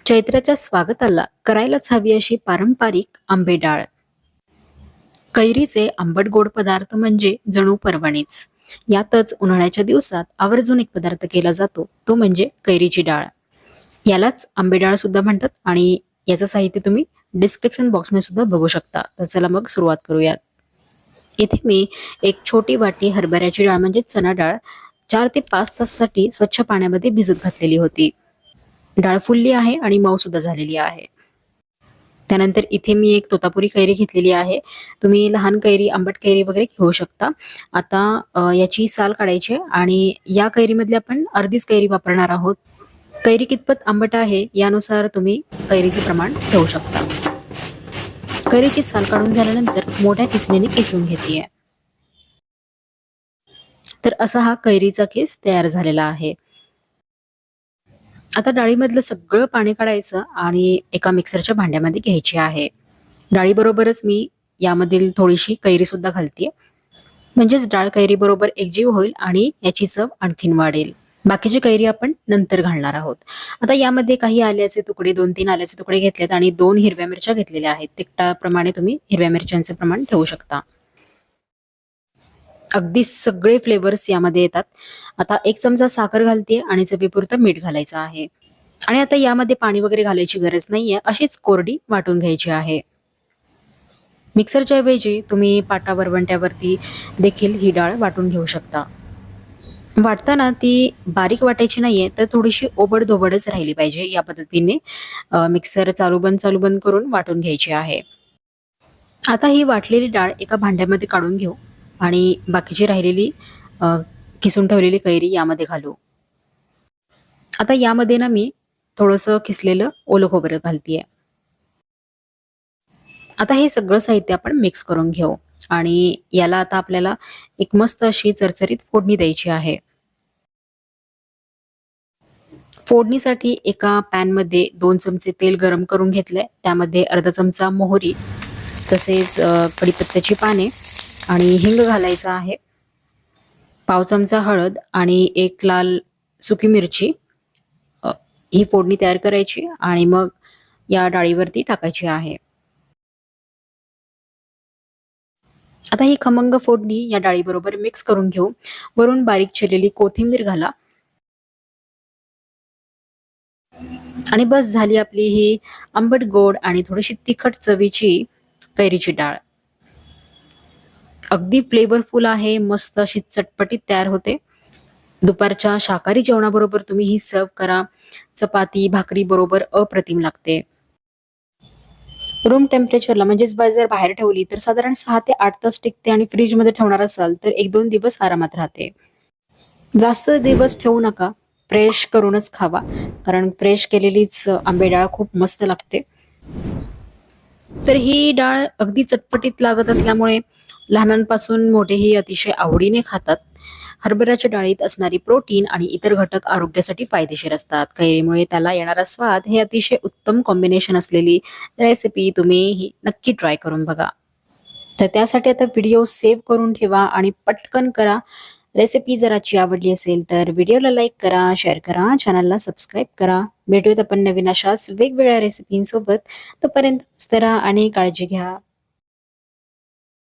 चैत्राच्या स्वागताला करायलाच हवी अशी पारंपरिक आंबे डाळ. कैरीचे आंबट गोड पदार्थ म्हणजे जणू पर्वणीच. यातच उन्हाळ्याच्या दिवसात आवर्जून एक पदार्थ केला जातो, तो म्हणजे कैरीची डाळ. यालाच आंबे डाळ सुद्धा म्हणतात आणि याचं साहित्य तुम्ही डिस्क्रिप्शन बॉक्समध्ये सुद्धा बघू शकता. तर चला मग सुरुवात करूयात. इथे मी एक छोटी वाटी हरभऱ्याची डाळ म्हणजे चणा डाळ 4 ते 5 तासासाठी स्वच्छ पाण्यामध्ये भिजत घातलेली होती. डाळ फुलली आहे आणि मऊ सुद्धा झालेली आहे. त्यानंतर इथे मी एक तोतापुरी कैरी घेतलेली आहे. तुम्ही लहान कैरी, आंबट कैरी वगैरे घेऊ शकता. आता याची साल काढायची आहे आणि या कैरीमधली आपण अर्धीच कैरी वापरणार आहोत. कैरी कितपत आंबट आहे यानुसार तुम्ही कैरीचे प्रमाण ठेवू शकता. कैरीची साल काढून झाल्यानंतर मोठ्या किसणीने किसून घेतेय. तर असा हा कैरीचा किस तयार झालेला आहे. आता डाळीमधलं सगळं पाणी काढायचं आणि एका मिक्सरच्या भांड्यामध्ये घ्यायची आहे. डाळीबरोबरच मी यामधील थोडीशी कैरी सुद्धा घालतेय. म्हणजेच डाळ कैरी बरोबर एकजीव होईल आणि याची चव आणखीन वाढेल. बाकीची कैरी आपण नंतर घालणार आहोत. आता यामध्ये काही आल्याचे तुकडे, 2-3 आल्याचे तुकडे घेतलेत आणि 2 हिरव्या मिरच्या घेतलेल्या आहेत. तिखटाप्रमाणे तुम्ही हिरव्या मिरच्यांचे प्रमाण ठेवू शकता. अगदी सगळे फ्लेवर्स यामध्ये येतात. आता 1 चमचा साखर घालतेय आणि चवीपुरतं मीठ घालायचं आहे. आणि आता यामध्ये पाणी वगैरे घालायची गरज नाहीये. अशीच कोरडी वाटून घ्यायची आहे. मिक्सरच्या ऐवजी तुम्ही पाटा वरवंट्यावरती देखील ही डाळ वाटून घेऊ शकता. वाटताना ती बारीक वाटायची नाहीये, तर थोडीशी ओबड-धोबडच राहिली पाहिजे. या पद्धतीने मिक्सर चालू बंद करून वाटून घ्यायची आहे. आता ही वाटलेली डाळ एका भांड्यामध्ये काढून घेऊ आणि बाकीची राहिलेली किसून ठेवलेली कैरी यामध्ये घालू. आता यामध्ये ना मी थोडंसं किसलेलं ओलं खोबरं घालतीये. आता हे सगळं साहित्य आपण मिक्स करून घेऊ आणि याला आता आपल्याला एक मस्त अशी चरचरीत फोडणी द्यायची आहे. फोडणीसाठी एका पॅनमध्ये 2 चमचे तेल गरम करून घेतलंय. त्यामध्ये अर्धा चमचा मोहरी, तसेच कढीपत्त्याची पाने आणि हिंग घालायचा आहे. पाव चमचा हळद आणि 1 लाल सुकी मिरची ही फोडणी तयार करायची आणि मग या डाळीवरती टाकायची आहे. आता ही खमंग फोडणी या डाळीबरोबर मिक्स करून घेऊ. वरून बारीक चिरलेली कोथिंबीर घाला आणि बस झाली आपली ही आंबट गोड आणि थोडीशी तिखट चवीची कैरीची डाळ. अगदी फ्लेवरफुल आहे, मस्त अशी चटपटीत तयार होते. दुपारच्या शाकाहारी जेवणाबरोबर तुम्ही ही सर्व्ह करा. चपाती, भाकरी बरोबर अप्रतिम लागते. रूम टेम्परेचरला म्हणजेच जर बाहेर ठेवली तर साधारण 6 ते 8 तास टिकते आणि फ्रीजमध्ये ठेवणार असाल तर 1-2 दिवस आरामात राहते. जास्त दिवस ठेवू नका. फ्रेश करूनच खावा. कारण फ्रेश केलेलीच आंबे डाळ खूप मस्त लागते. तर ही डाळ अगदी चटपटीत लागत असल्यामुळे लहानांपासून मोठेही अतिशय आवडीने खातात. हरभऱ्याच्या डाळीत असणारी प्रोटीन आणि इतर घटक आरोग्यासाठी फायदेशीर असतात. कैरीमुळे त्याला येणारा स्वाद हे अतिशय उत्तम कॉम्बिनेशन असलेली रेसिपी तुम्ही ही नक्की ट्राय करून बघा. तर त्यासाठी आता व्हिडिओ सेव्ह करून ठेवा आणि पटकन करा. रेसिपी जर आजची आवडली असेल तर व्हिडिओला लाईक करा, शेअर करा, चॅनलला सबस्क्राईब करा. भेटूयात आपण नवीन अशाच वेगवेगळ्या रेसिपींसोबत. तोपर्यंत मस्त राहा आणि काळजी घ्या.